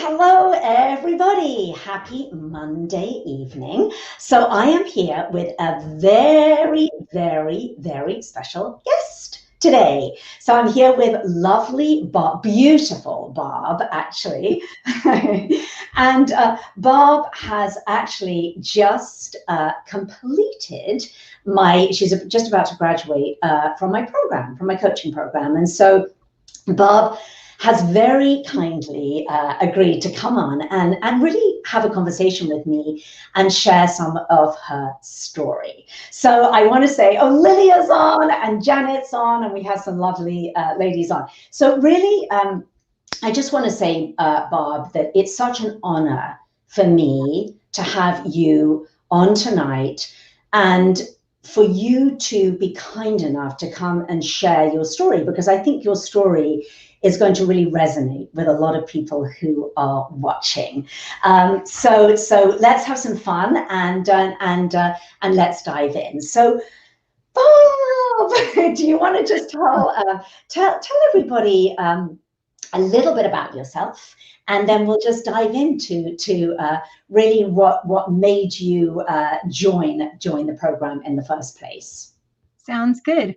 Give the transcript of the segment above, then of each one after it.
Hello, everybody. Happy Monday evening. So I am here with a very, very, very special guest today. So I'm here with lovely Barb, beautiful Barb, actually. And Barb has actually just completed she's just about to graduate from my program, from my coaching program. And so Barb has very kindly agreed to come on and really have a conversation with me and share some of her story. So I want to say, Lily's on and Janet's on, and we have some lovely ladies on. So really, I just want to say, Barb, that it's such an honor for me to have you on tonight and for you to be kind enough to come and share your story, because I think your story is going to really resonate with a lot of people who are watching. So let's have some fun and let's dive in. So, Bob, do you want to just tell everybody a little bit about yourself, and then we'll just dive into really what made you join the program in the first place. Sounds good.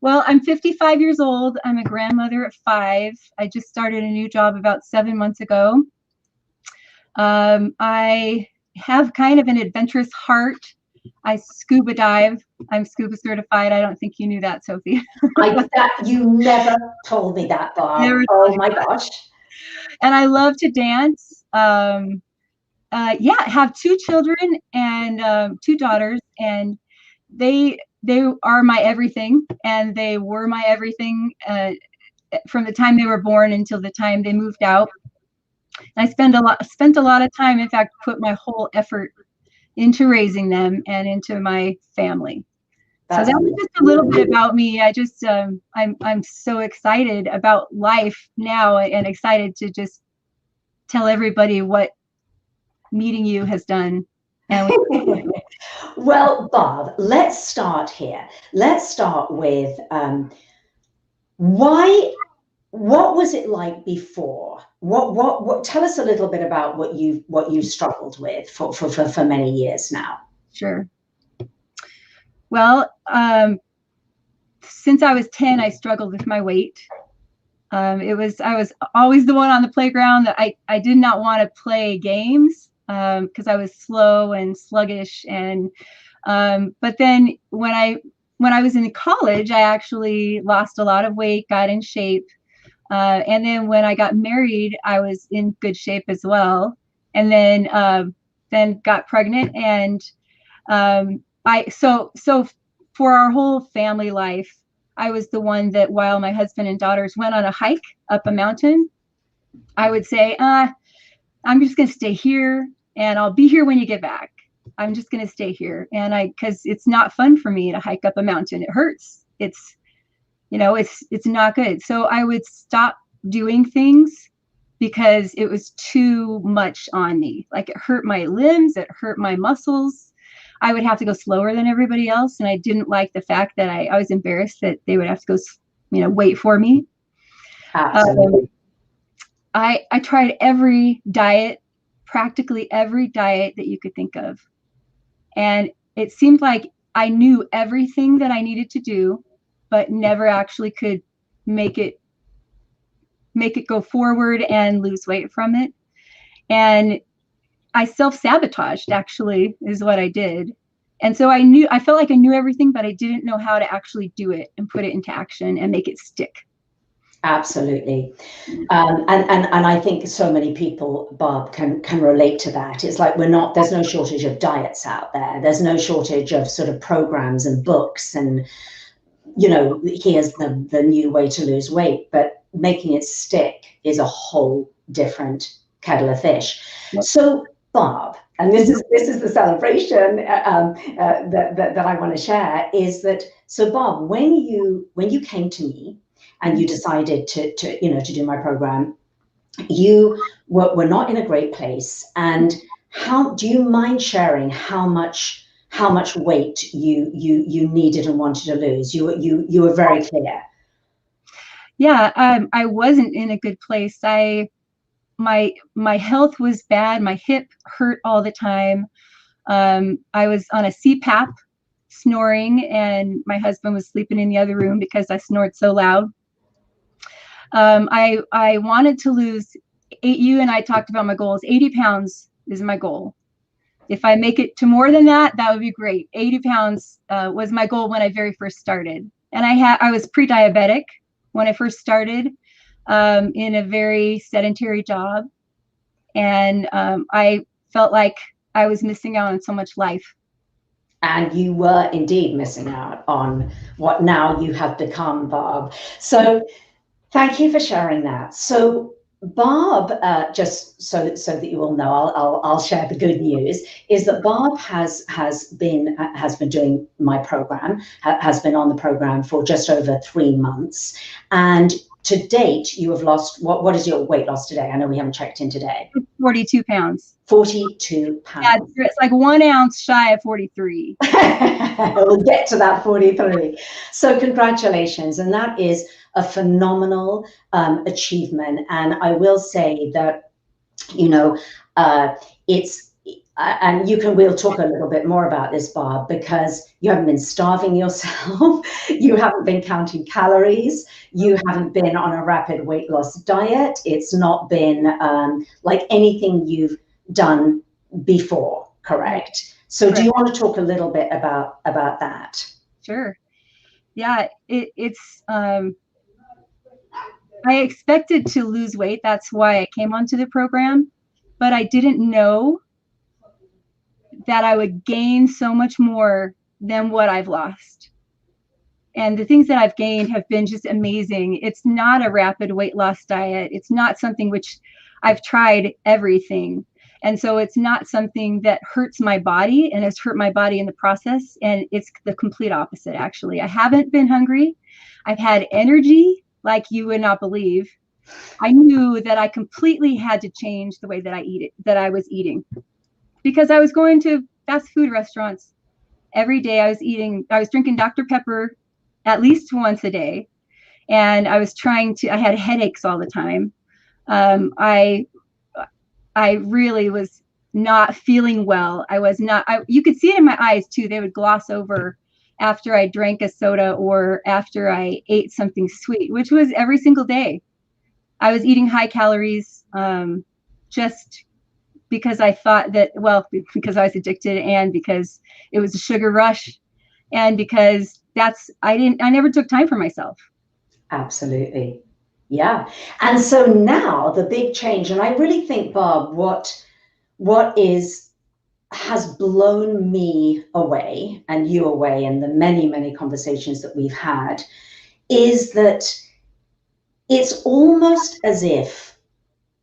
Well, I'm 55 years old. I'm a grandmother of 5. I just started a new job about 7 months ago. I have kind of an adventurous heart. I scuba dive. I'm scuba certified. I don't think you knew that, Sophie. You never told me that, Barb. Oh my gosh. And I love to dance. Yeah, I have 2 children and 2 daughters, and they are my everything, and they were my everything from the time they were born until the time they moved out. I spent a lot of time, in fact, put my whole effort into raising them and into my family. So that was just a little bit about me. I just I'm so excited about life now and excited to just tell everybody what meeting you has done. Well, Barb, let's start here. Let's start with what was it like before? What tell us a little bit about what you struggled with for many years now. Sure. Well, since I was 10, I struggled with my weight. I was always the one on the playground that I did not want to play games because I was slow and sluggish. And but then when I was in college, I actually lost a lot of weight, got in shape. And then when I got married, I was in good shape as well. And then got pregnant. And so for our whole family life, I was the one that while my husband and daughters went on a hike up a mountain, I would say, I'm just going to stay here and I'll be here when you get back. I'm just going to stay here. And because it's not fun for me to hike up a mountain. It hurts. It's not good. So I would stop doing things because it was too much on me. Like it hurt my limbs, it hurt my muscles. I would have to go slower than everybody else. And I didn't like the fact that I was embarrassed that they would have to go, wait for me. Absolutely. I tried every diet, practically every diet that you could think of. And it seemed like I knew everything that I needed to do, but never actually could make it go forward and lose weight from it. And I self-sabotaged, actually, is what I did. And so I felt like I knew everything, but I didn't know how to actually do it and put it into action and make it stick. Absolutely. And I think so many people, Barb, can relate to that. It's like there's no shortage of diets out there. There's no shortage of sort of programs and books and, here's the new way to lose weight, but making it stick is a whole different kettle of fish. Yep. So Barb, and this is the celebration that I want to share, is that, so Barb, when you came to me and you decided to do my program, you were not in a great place. And how do you mind sharing how much weight you needed and wanted to lose? You were very clear. Yeah, I wasn't in a good place. my health was bad. My hip hurt all the time. I was on a CPAP, snoring, and my husband was sleeping in the other room because I snored so loud. I wanted to lose you and I talked about my goals. 80 pounds is my goal. If I make it to more than that, that would be great. 80 pounds was my goal when I very first started. And I was pre-diabetic when I first started, in a very sedentary job. And I felt like I was missing out on so much life. And you were indeed missing out on what now you have become, Barb. So thank you for sharing that. So Barb, just so that you all know, I'll share the good news, is that Barb has been doing my program, has been on the program for just over 3 months, and to date you have lost, what is your weight loss today? I know we haven't checked in today. 42 pounds. 42 pounds. Yeah, it's like 1 ounce shy of 43. We'll get to that 43. So congratulations, and that is a phenomenal achievement. And I will say that, you know, it's, and we'll talk a little bit more about this, Barb, because you haven't been starving yourself, you haven't been counting calories, you haven't been on a rapid weight loss diet. It's not been like anything you've done before, correct? So correct. Do you want to talk a little bit about that? Sure. Yeah, it's I expected to lose weight. That's why I came onto the program, but I didn't know that I would gain so much more than what I've lost. And the things that I've gained have been just amazing. It's not a rapid weight loss diet. It's not something which I've tried everything. And so it's not something that hurts my body and has hurt my body in the process. And it's the complete opposite, actually. I haven't been hungry. I've had energy like you would not believe. I knew that I completely had to change the way that I was eating, because I was going to fast food restaurants every day. I was drinking Dr. Pepper at least once a day. And I had headaches all the time. I really was not feeling well. You could see it in my eyes too. They would gloss over after I drank a soda or after I ate something sweet, which was every single day. I was eating high calories, just because I thought that, well, because I was addicted and because it was a sugar rush and because I never took time for myself. Absolutely. Yeah. And so now the big change, and I really think, Barb, what has blown me away and you away in the many, many conversations that we've had is that it's almost as if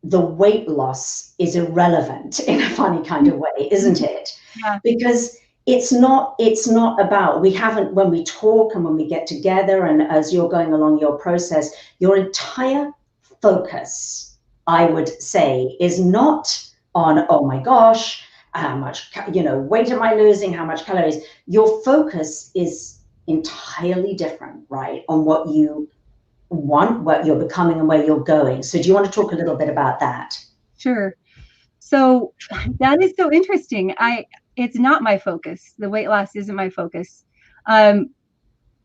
the weight loss is irrelevant in a funny kind of way, isn't it? Yeah. Because it's not about, when we talk and when we get together and as you're going along your process, your entire focus, I would say, is not on, oh my gosh, how much, weight am I losing? How much calories? Your focus is entirely different, right? On what you want, what you're becoming and where you're going. So do you want to talk a little bit about that? Sure. So that is so interesting. It's not my focus. The weight loss isn't my focus. I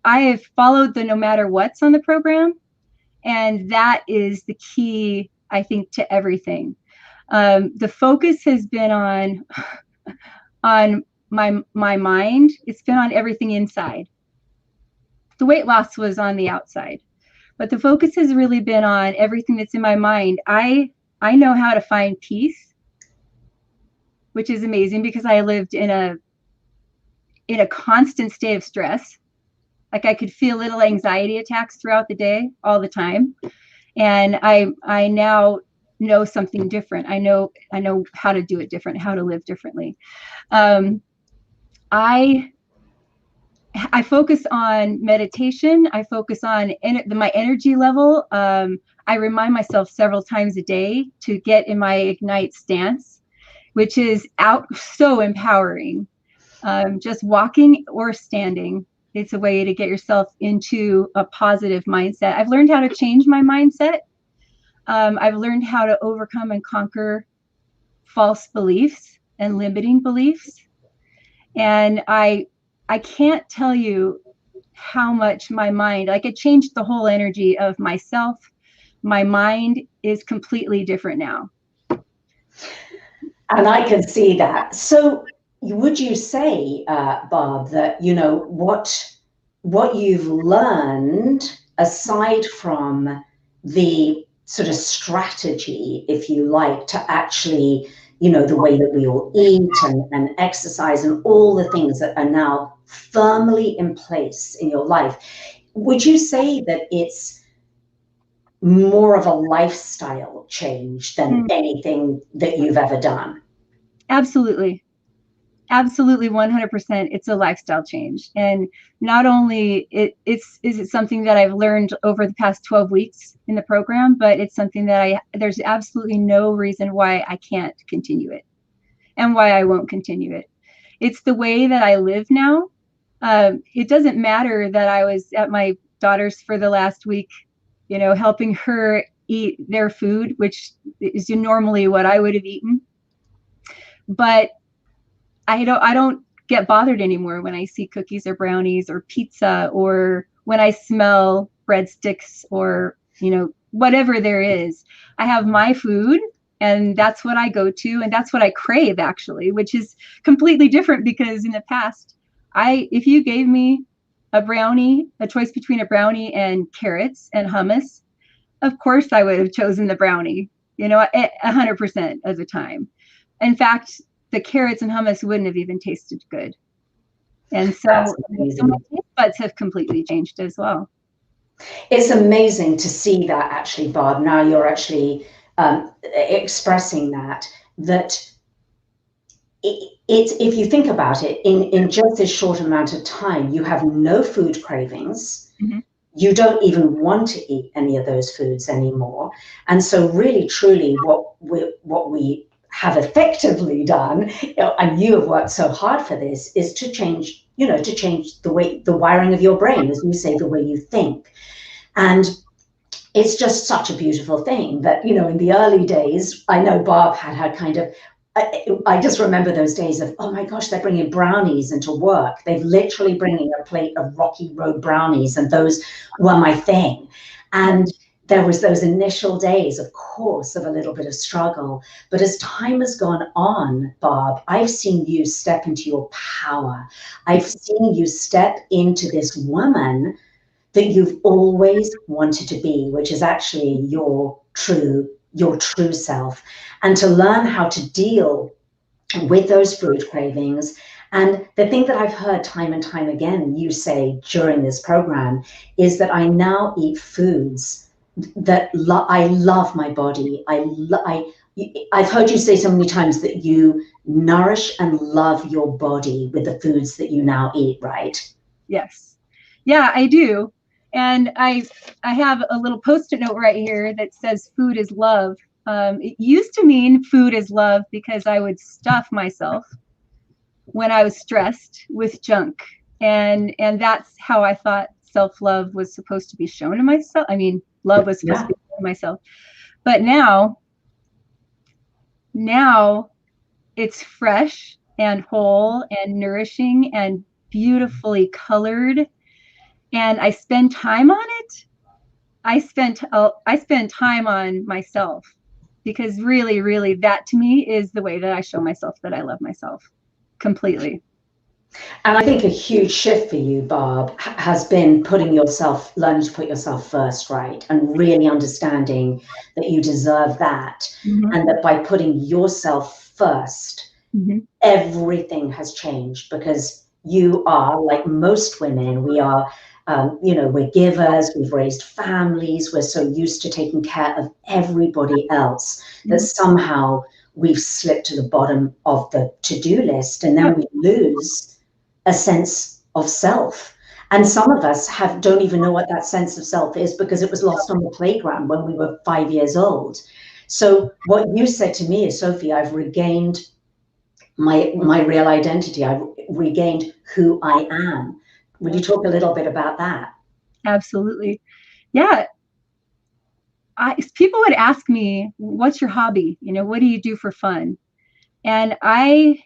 have followed the no matter what's on the program, and that is the key, I think, to everything. The focus has been on my mind. It's been on everything inside. The weight loss was on the outside, but the focus has really been on everything that's in my mind. I know how to find peace, which is amazing because I lived in a constant state of stress. Like I could feel little anxiety attacks throughout the day, all the time. And I now know something different. I know how to do it different, how to live differently. I focus on meditation. I focus on my energy level. I remind myself several times a day to get in my Ignite stance, which is so empowering. Just walking or standing, it's a way to get yourself into a positive mindset. I've learned how to change my mindset. I've learned how to overcome and conquer false beliefs and limiting beliefs. And I can't tell you how much my mind, like it changed the whole energy of myself. My mind is completely different now. And I can see that. So would you say, Barb, that, what you've learned, aside from the sort of strategy, if you like, to actually, the way that we all eat and exercise and all the things that are now firmly in place in your life, would you say that it's more of a lifestyle change than anything that you've ever done? Absolutely. Absolutely, 100%. It's a lifestyle change. And not only is it something that I've learned over the past 12 weeks in the program, but it's something that there's absolutely no reason why I can't continue it and why I won't continue it. It's the way that I live now. It doesn't matter that I was at my daughter's for the last week, helping her eat their food, which is normally what I would have eaten. But I don't get bothered anymore when I see cookies or brownies or pizza, or when I smell breadsticks or, whatever there is. I have my food, and that's what I go to, and that's what I crave, actually, which is completely different, because in the past, if you gave me a choice between a brownie and carrots and hummus, of course I would have chosen the brownie, 100% of the time. In fact, the carrots and hummus wouldn't have even tasted good. And so my taste buds have completely changed as well. It's amazing to see that, actually, Barb. Now you're actually expressing that if you think about it, in just this short amount of time, you have no food cravings. Mm-hmm. You don't even want to eat any of those foods anymore. And so really, truly, what we have effectively done, and you have worked so hard for this, is to change the wiring of your brain, as you say, the way you think. And it's just such a beautiful thing that, in the early days, I know Barb had her kind of, I just remember those days of, oh my gosh, they're bringing brownies into work. They're literally bringing a plate of Rocky Road brownies, and those were my thing. And there was those initial days, of course, of a little bit of struggle. But as time has gone on, Barb, I've seen you step into your power. I've seen you step into this woman that you've always wanted to be, which is actually your true self, and to learn how to deal with those food cravings. And the thing that I've heard time and time again you say during this program is that I now eat foods that I love my body. I've heard you say so many times that you nourish and love your body with the foods that you now eat, right? Yes. Yeah, I do. And I have a little Post-it note right here that says food is love. It used to mean food is love because I would stuff myself when I was stressed with junk. And that's how I thought self-love was supposed to be shown to myself. I mean, love was supposed to be shown to myself. But now it's fresh and whole and nourishing and beautifully colored. And I spend time on it. I spend time on myself, because really, really, that to me is the way that I show myself that I love myself completely. And I think a huge shift for you, Barb, has been learning to put yourself first, right? And really understanding that you deserve that. Mm-hmm. And that by putting yourself first, mm-hmm. everything has changed, because you are, like most women, we are, we're givers, we've raised families, we're so used to taking care of everybody else, mm-hmm. that somehow we've slipped to the bottom of the to-do list, and then we lose a sense of self. And some of us don't even know what that sense of self is, because it was lost on the playground when we were 5 years old. So what you said to me is, Sophie, I've regained my real identity. I've regained who I am. Will you talk a little bit about that? Absolutely. Yeah. people would ask me, what's your hobby? What do you do for fun? And I,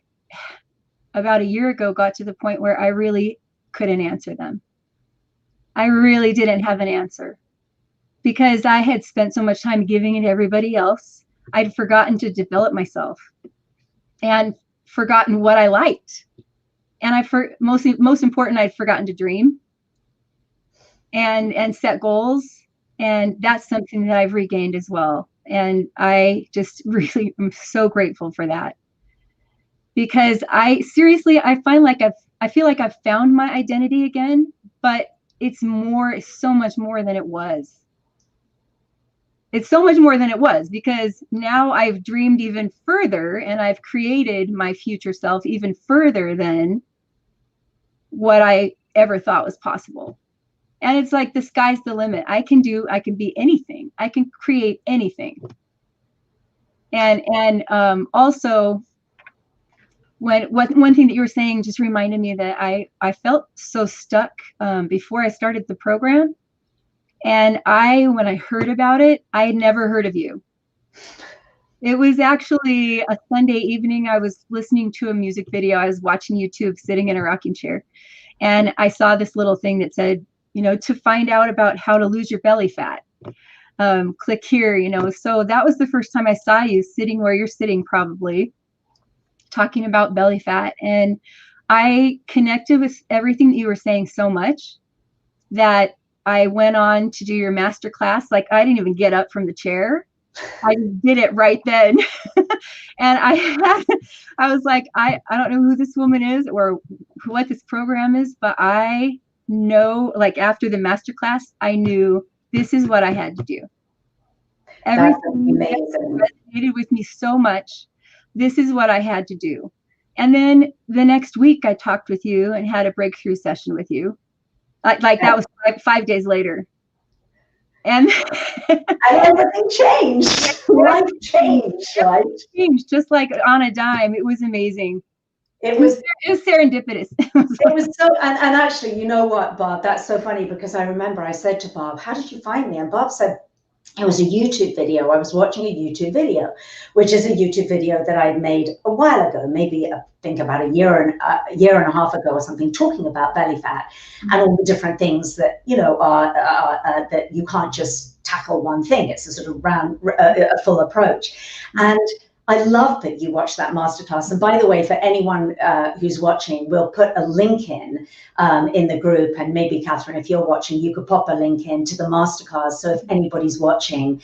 about a year ago, got to the point where I really couldn't answer them. I really didn't have an answer because I had spent so much time giving it to everybody else. I'd forgotten to develop myself and forgotten what I liked. And most important, I'd forgotten to dream and set goals. And that's something that I've regained as well. And I just really am so grateful for that. Because I feel like I've found my identity again, but it's so much more than it was. It's so much more than it was because now I've dreamed even further and I've created my future self even further than what I ever thought was possible. And it's like the sky's the limit. I can be anything. I can create anything. And also, one thing that you were saying just reminded me that I felt so stuck before I started the program. And when I heard about it, I had never heard of you. It was actually a Sunday evening. I was listening to a music video. I was watching YouTube sitting in a rocking chair. And I saw this little thing that said, to find out about how to lose your belly fat, click here, So that was the first time I saw you sitting where you're sitting, probably talking about belly fat. And I connected with everything that you were saying so much that I went on to do your master class. Like, I didn't even get up from the chair. I did it right then. And I was like, I don't know who this woman is or what this program is, but I know, like, after the master class, I knew this is what I had to do. Everything resonated with me so much. This is what I had to do. And then the next week I talked with you and had a breakthrough session with you. Like that was 5 days later. And everything changed. Life changed, right? Changed just like on a dime. It was amazing. It was serendipitous. It was so, and actually, you know what, Barb, that's so funny because I remember I said to Barb, how did you find me? And Barb said, it was a YouTube video. I was watching a YouTube video, which is a YouTube video that I'd made a while ago, maybe I think about a year and a half ago or something, talking about belly fat and all the different things that, are that you can't just tackle one thing. It's a sort of a full approach. And I love that you watched that masterclass. And by the way, for anyone who's watching, we'll put a link in the group. And maybe, Catherine, if you're watching, you could pop a link in to the masterclass. So if anybody's watching,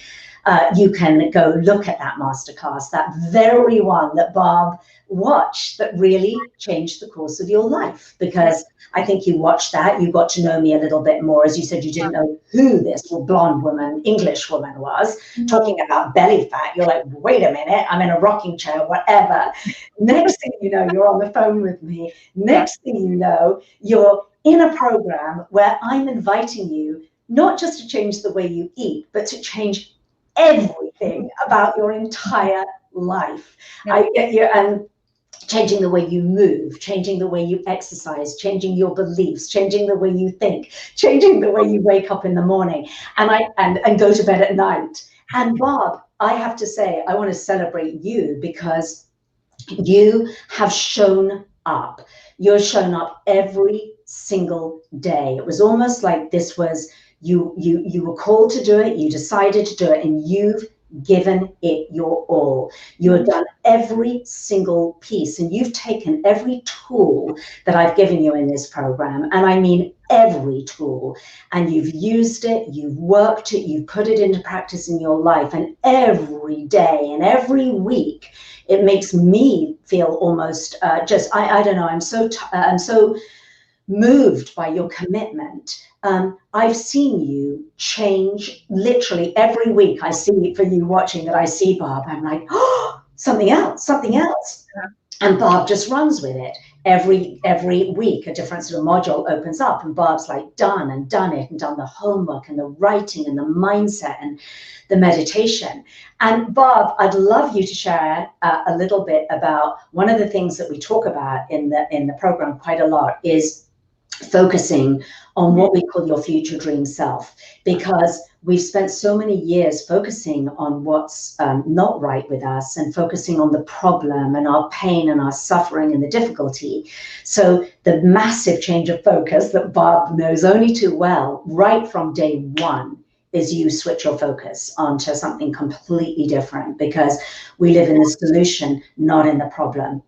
you can go look at that masterclass, that very one that Barb watched that really changed the course of your life. Because I think you watched that, you got to know me a little bit more. As you said, you didn't know who this blonde woman, English woman was, talking about belly fat. You're like, wait a minute, I'm in a rocking chair, whatever. Next thing you know, you're on the phone with me. Next thing you know, you're in a program where I'm inviting you not just to change the way you eat, but to change everything about your entire life. I get you. And changing the way you move, changing the way you exercise, changing your beliefs, changing the way you think, changing the way you wake up in the morning and go to bed at night. And Barb, I have to say, I want to celebrate you because you have shown up. You're shown up every single day. It was almost like this was you were called to do it, you decided to do it, and you've given it your all. You have done every single piece, and you've taken every tool that I've given you in this program, and I mean every tool, and you've used it, you've worked it, you've put it into practice in your life, and every day and every week it makes me feel almost just I don't know, I'm so moved by your commitment. I've seen you change literally every week. I see for you watching that I see Barb. I'm like, oh, something else. Yeah. And Barb just runs with it. Every week, a different sort of module opens up, and Barb's like done it, and done the homework and the writing and the mindset and the meditation. And Barb, I'd love you to share a little bit about one of the things that we talk about in the program quite a lot is focusing on what we call your future dream self, because we've spent so many years focusing on what's not right with us and focusing on the problem and our pain and our suffering and the difficulty. So the massive change of focus that Barb knows only too well, right from day one, is you switch your focus onto something completely different, because we live in the solution, not in the problem.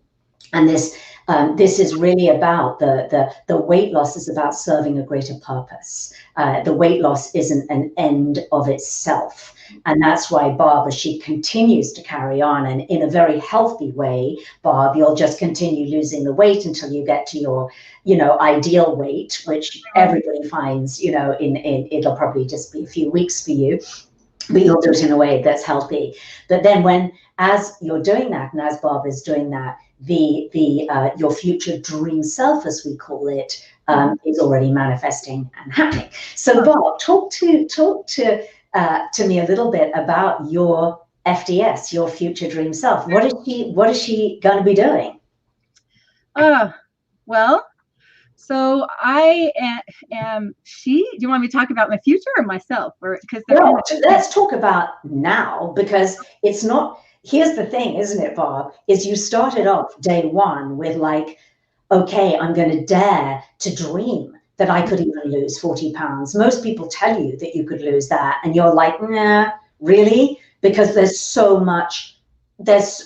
And this is really about the weight loss is about serving a greater purpose. The weight loss isn't an end of itself. And that's why Barb, as she continues to carry on, and in a very healthy way, Barb, you'll just continue losing the weight until you get to your, ideal weight, which everybody finds, in it'll probably just be a few weeks for you, but you'll do it in a way that's healthy. But then as you're doing that, and as Barb is doing that, your future dream self, as we call it, is already manifesting and happening. So Barb, talk to me a little bit about your FDS, your future dream self. What is she going to be doing? Well, so I am she. Do you want me to talk about my future or myself? Or let's talk about now, because it's not. Here's the thing, isn't it, Barb? Is you started off day one with like, okay, I'm going to dare to dream that I could even lose 40 pounds. Most people tell you that you could lose that, and you're like, nah, really? Because there's so much.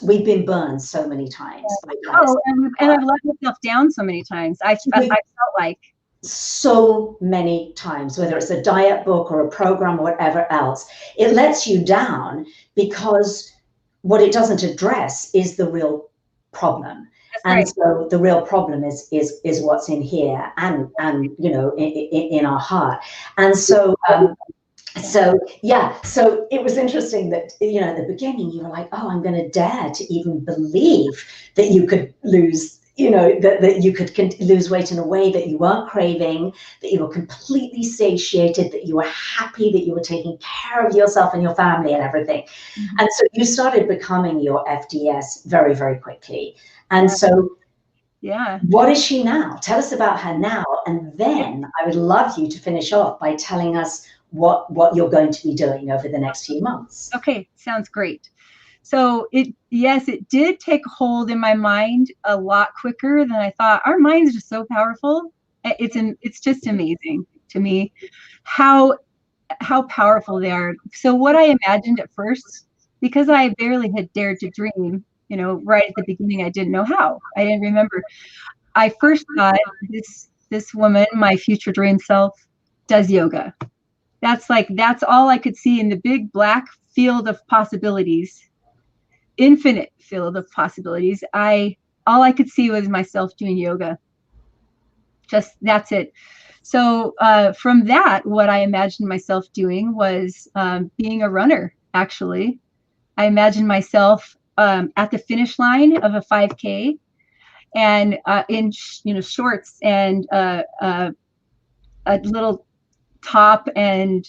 We've been burned so many times. And I've let myself down so many times. I felt like so many times, whether it's a diet book or a program or whatever else, it lets you down, because what it doesn't address is the real problem. And so the real problem is what's in here, and in our heart. And so so it was interesting that at the beginning you were like, oh, I'm going to dare to even believe that you could lose, that you could lose weight in a way that you weren't craving, that you were completely satiated, that you were happy, that you were taking care of yourself and your family and everything. Mm-hmm. And so you started becoming your FDS very, very quickly. And so what is she now? Tell us about her now. And then I would love you to finish off by telling us what you're going to be doing over the next few months. Okay, sounds great. So it did take hold in my mind a lot quicker than I thought. Our minds are just so powerful. It's just amazing to me how powerful they are. So what I imagined at first, because I barely had dared to dream, right at the beginning, I didn't know how. I didn't remember. I first thought this woman, my future dream self, does yoga. That's all I could see in the big black field of possibilities, infinite field of possibilities. All I could see was myself doing yoga. Just that's it. So from that, what I imagined myself doing was being a runner. Actually, I imagined myself at the finish line of a 5K, and in shorts and a little top, and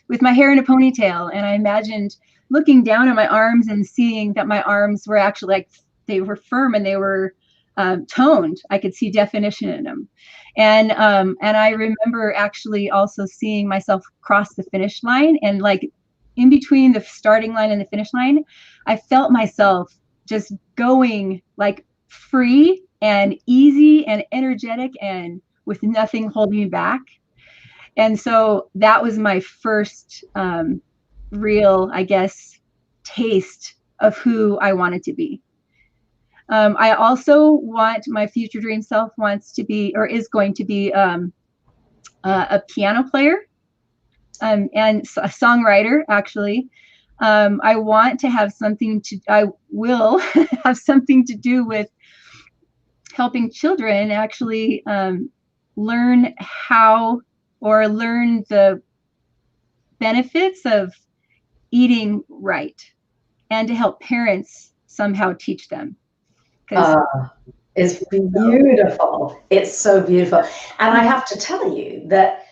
with my hair in a ponytail. And I imagined looking down at my arms and seeing that my arms were actually like, they were firm and they were toned. I could see definition in them. And I remember actually also seeing myself cross the finish line, and like in between the starting line and the finish line, I felt myself just going like free and easy and energetic and with nothing holding me back. And so that was my first real, I guess, taste of who I wanted to be. I also want my future dream self wants to be, or is going to be, a piano player and a songwriter, actually. I want to have I will have something to do with helping children actually learn the benefits of eating right, and to help parents somehow teach them. It's beautiful. It's so beautiful. And I have to tell you that,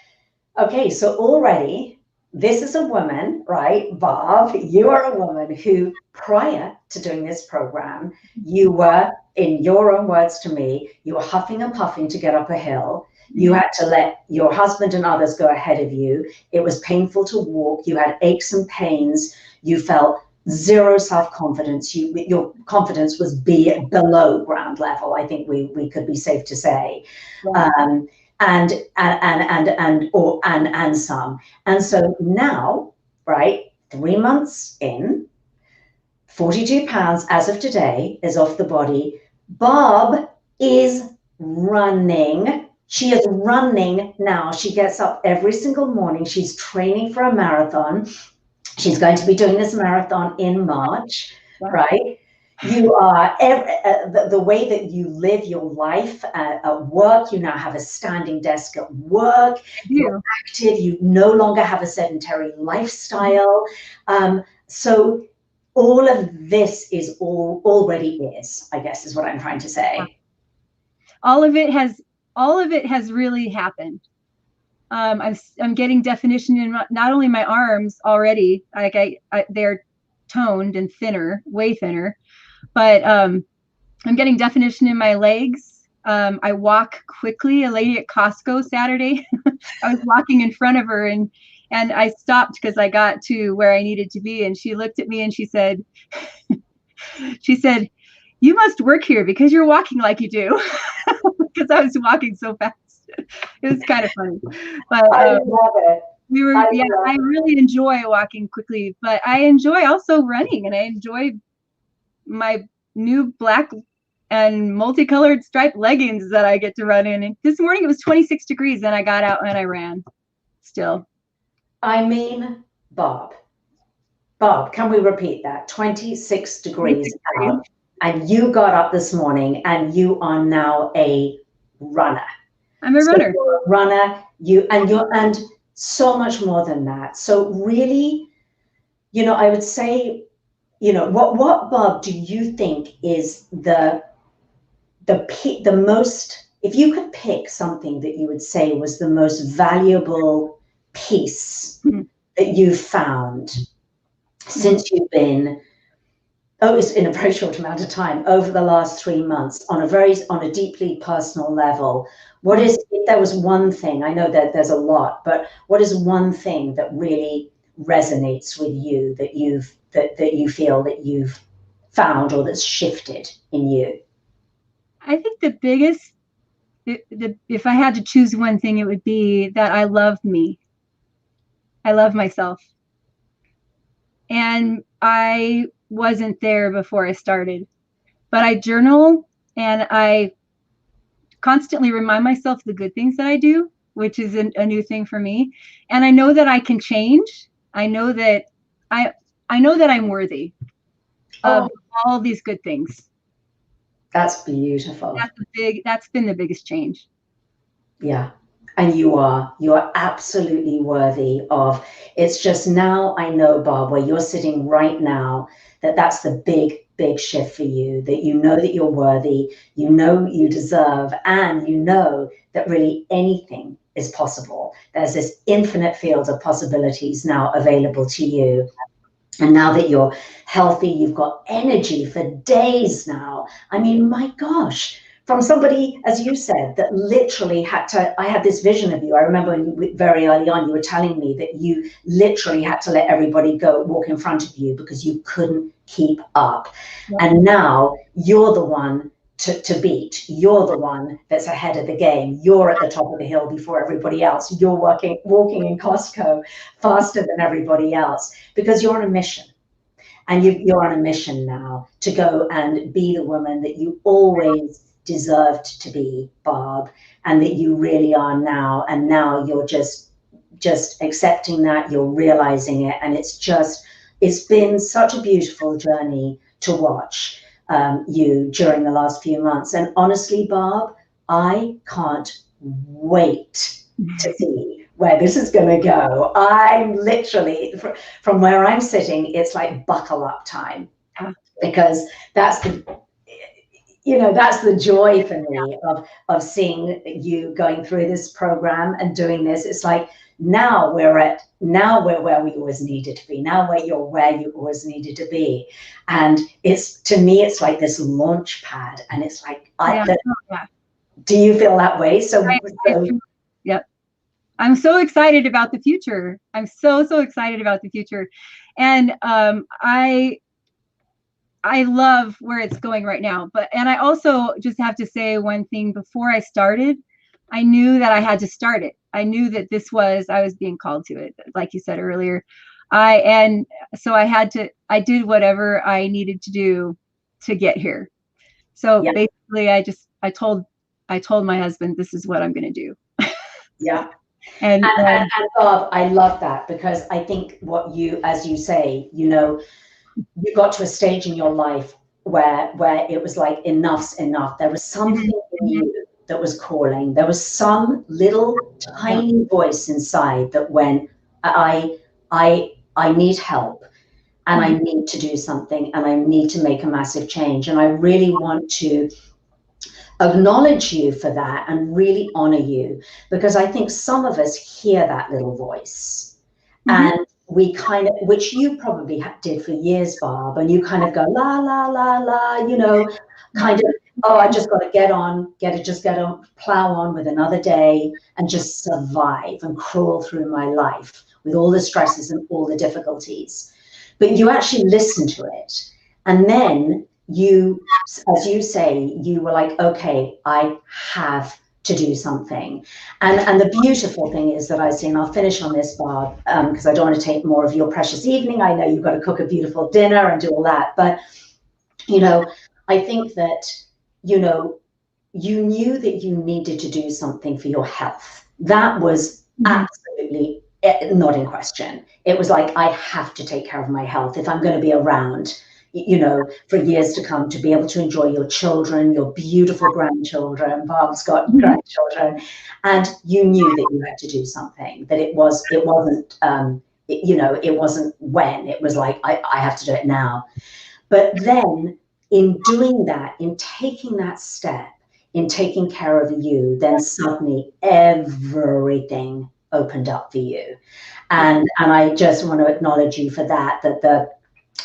okay, so already this is a woman, right? Barb, you are a woman who, prior to doing this program, you were, in your own words to me, you were huffing and puffing to get up a hill. You had to let your husband and others go ahead of you. It was painful to walk. You had aches and pains. You felt zero self-confidence. Your confidence was below ground level. I think we could be safe to say. Yeah. And some. And so now, right, 3 months in, 42 pounds as of today is off the body. Barb is running. She is running now. She gets up every single morning. She's training for a marathon. She's going to be doing this marathon in March, right? You are, the way that you live your life at work, you now have a standing desk at work, you're active, you no longer have a sedentary lifestyle. So all of this is already is, I guess, is what I'm trying to say. All of it has really happened. I'm getting definition in not only my arms already, like they're toned and thinner, way thinner, but I'm getting definition in my legs. I walk quickly. A lady at Costco Saturday, I was walking in front of her and I stopped because I got to where I needed to be. And she looked at me and she said, "You must work here because you're walking like you do." Because I was walking so fast. It was kind of funny. But I love it. I really enjoy walking quickly, but I enjoy also running, and I enjoy my new black and multicolored striped leggings that I get to run in. And this morning it was 26 degrees and I got out and I ran still. I mean, Barb, can we repeat that? 26 degrees out, and you got up this morning and you are now a runner. I'm a runner. You're a runner, and so much more than that. So really, I would say, what Barb, do you think is the most, if you could pick something that you would say was the most valuable piece that you've found since you've been, it's in a very short amount of time, over the last 3 months, on a deeply personal level, what is, if there was one thing, I know that there's a lot, but what is one thing that really resonates with you that you feel that you've found or that's shifted in you? I think the biggest, if I had to choose one thing, it would be that I love me. I love myself. And I wasn't there before I started, but I journal and I constantly remind myself the good things that I do, which is a new thing for me. And I know that I can change. I know that I'm worthy of all these good things. That's beautiful. That's been the biggest change. Yeah. And you are absolutely worthy of, it's just now I know, Barb, where you're sitting right now, that's the big shift for you, that you know that you're worthy, you know you deserve, and you know that really anything is possible. There's this infinite field of possibilities now available to you. And now that you're healthy, you've got energy for days now. I mean, my gosh, from somebody, as you said, that literally I had this vision of you. I remember very early on, you were telling me that you literally had to let everybody go walk in front of you because you couldn't keep up. Yeah. And now you're the one to beat. You're the one that's ahead of the game. You're at the top of the hill before everybody else. You're walking in Costco faster than everybody else because you're on a mission. And you're on a mission now to go and be the woman that you always deserved to be, Barb, and that you really are now. And now you're just accepting that, you're realizing it. And it's been such a beautiful journey to watch you during the last few months. And honestly, Barb, I can't wait to see where this is going to go. I'm literally, from where I'm sitting, it's like buckle up time, because that's the joy for me of seeing you going through this program and doing this. It's like now we're where we always needed to be. Now you're where you always needed to be. And to me, it's like this launch pad. And it's like, Do you feel that way? Yep. I'm so excited about the future. I'm so excited about the future. And I love where it's going right now. And I also just have to say one thing. Before I started, I knew that I had to start it. I knew that I was being called to it, like you said earlier. And so I did whatever I needed to do to get here. So Yeah. basically I told my husband, this is what I'm going to do. Yeah. And Bob, I love that, because I think what you, as you say, you got to a stage in your life where it was like, enough's enough. There was something in you that was calling. There was some little tiny voice inside that went, I need help, and I need to do something, and I need to make a massive change. And I really want to acknowledge you for that and really honor you, because I think some of us hear that little voice, and we kind of, which you probably did for years, Barb, and you kind of go, la, la, la, la, kind of, oh, I just got to get on, plow on with another day and just survive and crawl through my life with all the stresses and all the difficulties. But you actually listen to it. And then you, as you say, you were like, okay, I have to do something. And the beautiful thing is that I see, and I'll finish on this, Barb, because I don't want to take more of your precious evening. I know you've got to cook a beautiful dinner and do all that. But, I think that, you knew that you needed to do something for your health. That was absolutely not in question. It was like, I have to take care of my health if I'm going to be around, for years to come, to be able to enjoy your children, your beautiful grandchildren. Barb's got grandchildren, and you knew that you had to do something. That it wasn't when. It was like, I have to do it now. But then, in doing that, in taking that step, in taking care of you, then suddenly everything opened up for you. And I just want to acknowledge you for that,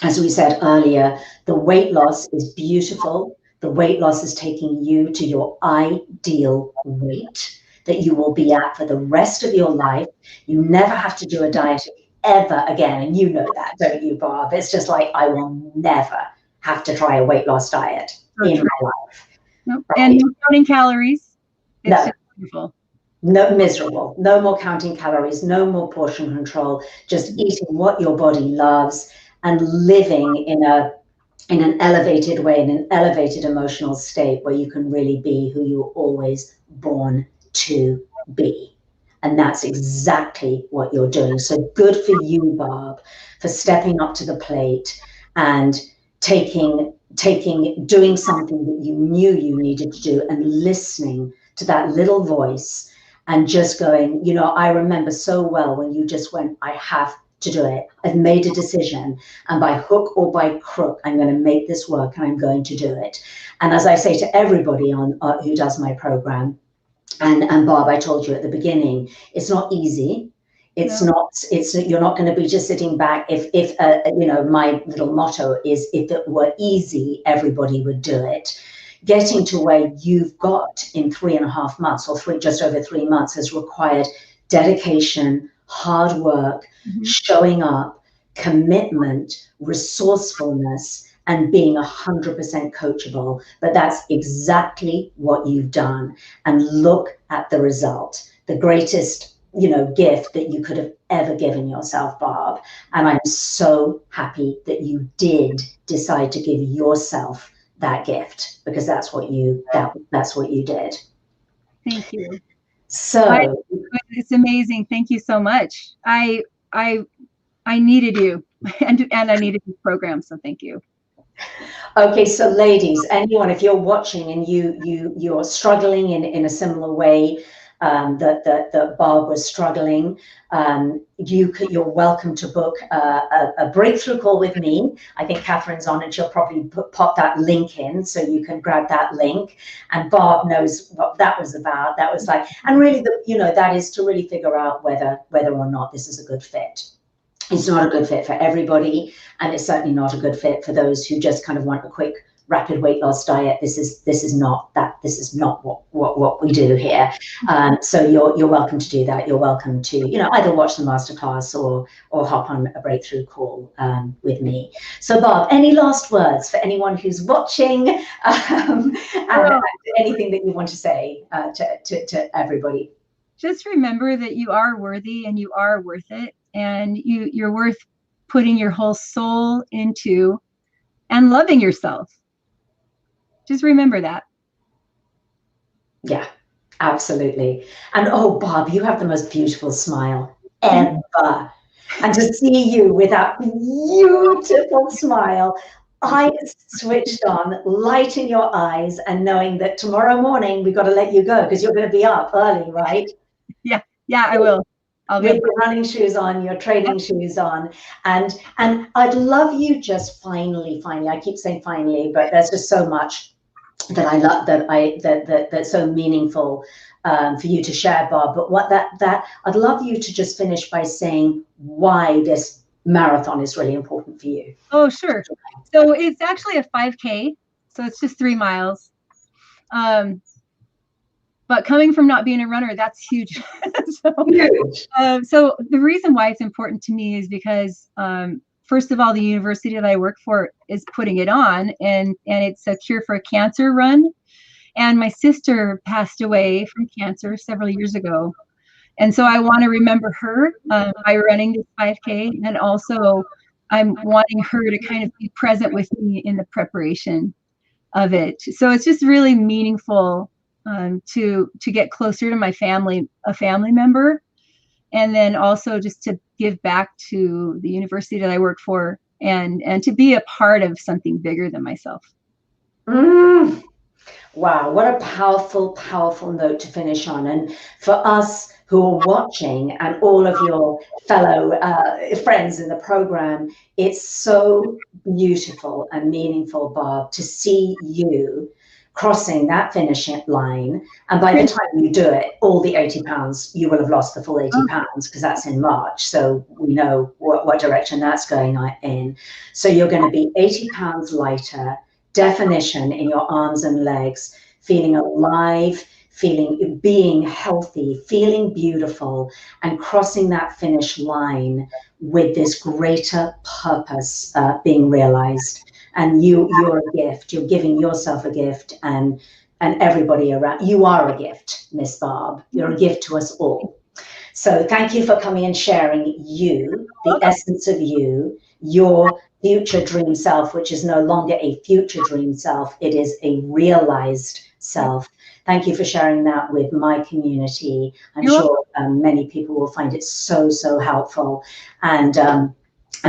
as we said earlier, the weight loss is beautiful. The weight loss is taking you to your ideal weight that you will be at for the rest of your life. You never have to do a diet ever again. And you know that, don't you, Barb? It's just like, I will never have to try a weight loss diet in my life. Nope. Right? And no counting calories. It's no. Beautiful. No, miserable. No more counting calories, no more portion control, just eating what your body loves and living in an elevated way, in an elevated emotional state where you can really be who you were always born to be. And that's exactly what you're doing. So good for you, Barb, for stepping up to the plate and doing something that you knew you needed to do, and listening to that little voice and just going, I remember so well when you just went, I have to do it. I've made a decision, and by hook or by crook, I'm going to make this work, and I'm going to do it. And as I say to everybody who does my program, and Barb, I told you at the beginning, it's not easy. It's not, you're not going to be just sitting back. If my little motto is, if it were easy, everybody would do it. Getting to where you've got in 3.5 months, or just over 3 months, has required dedication, hard work, showing up, commitment, resourcefulness, and being 100% coachable. But that's exactly what you've done. And look at the result. The greatest, gift that you could have ever given yourself, Barb. And I'm so happy that you did decide to give yourself that gift, because that's what you did. Thank you. So it's amazing. Thank you so much. I needed you, and I needed this program. So thank you. Okay, so ladies, anyone, if you're watching and you're struggling in a similar way that Barb was struggling, you're welcome to book a breakthrough call with me. I think Catherine's on, and she'll probably pop that link in, so you can grab that link. And Barb knows what that was about. That was like, and really, that is to really figure out whether or not this is a good fit. It's not a good fit for everybody, and it's certainly not a good fit for those who just kind of want a quick rapid weight loss diet. This is not that. This is not what we do here. So you're welcome to do that. You're welcome to either watch the masterclass or hop on a breakthrough call with me. So Barb, any last words for anyone who's watching, and anything that you want to say to everybody? Just remember that you are worthy and you are worth it, and you're worth putting your whole soul into and loving yourself. Just remember that. Yeah, absolutely. And oh, Barb, you have the most beautiful smile ever. And to see you with that beautiful smile, eyes switched on, light in your eyes, and knowing that tomorrow morning we've got to let you go because you're going to be up early, right? Yeah, I will. With your running shoes on, your training shoes on, and I'd love you just finally, I keep saying finally, but there's just so much that I love that's so meaningful for you to share, Bob. But what that I'd love you to just finish by saying why this marathon is really important for you. Oh, sure. So it's actually a 5K, so it's just 3 miles. But coming from not being a runner, that's huge. So the reason why it's important to me is because first of all, the university that I work for is putting it on, and it's a cure for cancer run. And my sister passed away from cancer several years ago. And so I want to remember her by running this 5K. And also I'm wanting her to kind of be present with me in the preparation of it. So it's just really meaningful to get closer to my family, a family member. And then also just to give back to the university that I work for, and to be a part of something bigger than myself. Wow, what a powerful, powerful note to finish on. And for us who are watching and all of your fellow friends in the program, it's so beautiful and meaningful, Barb, to see you crossing that finishing line. And by the time you do it, all the 80 pounds, you will have lost the full 80 pounds because that's in March. So we know what direction that's going in. So you're going to be 80 pounds lighter, definition in your arms and legs, feeling alive, being healthy, feeling beautiful, and crossing that finish line with this greater purpose being realized. And you're a gift. You're giving yourself a gift, and everybody around. You are a gift, Miss Barb. You're a gift to us all. So thank you for coming and sharing you, the essence of you, your future dream self, which is no longer a future dream self. It is a realized self. Thank you for sharing that with my community. I'm sure many people will find it so, so helpful. And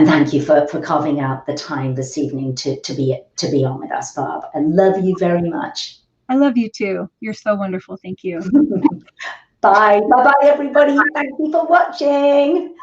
thank you for carving out the time this evening to be on with us, Barb. I love you very much. I love you too. You're so wonderful. Thank you. Bye. Bye-bye, everybody. Thank you for watching.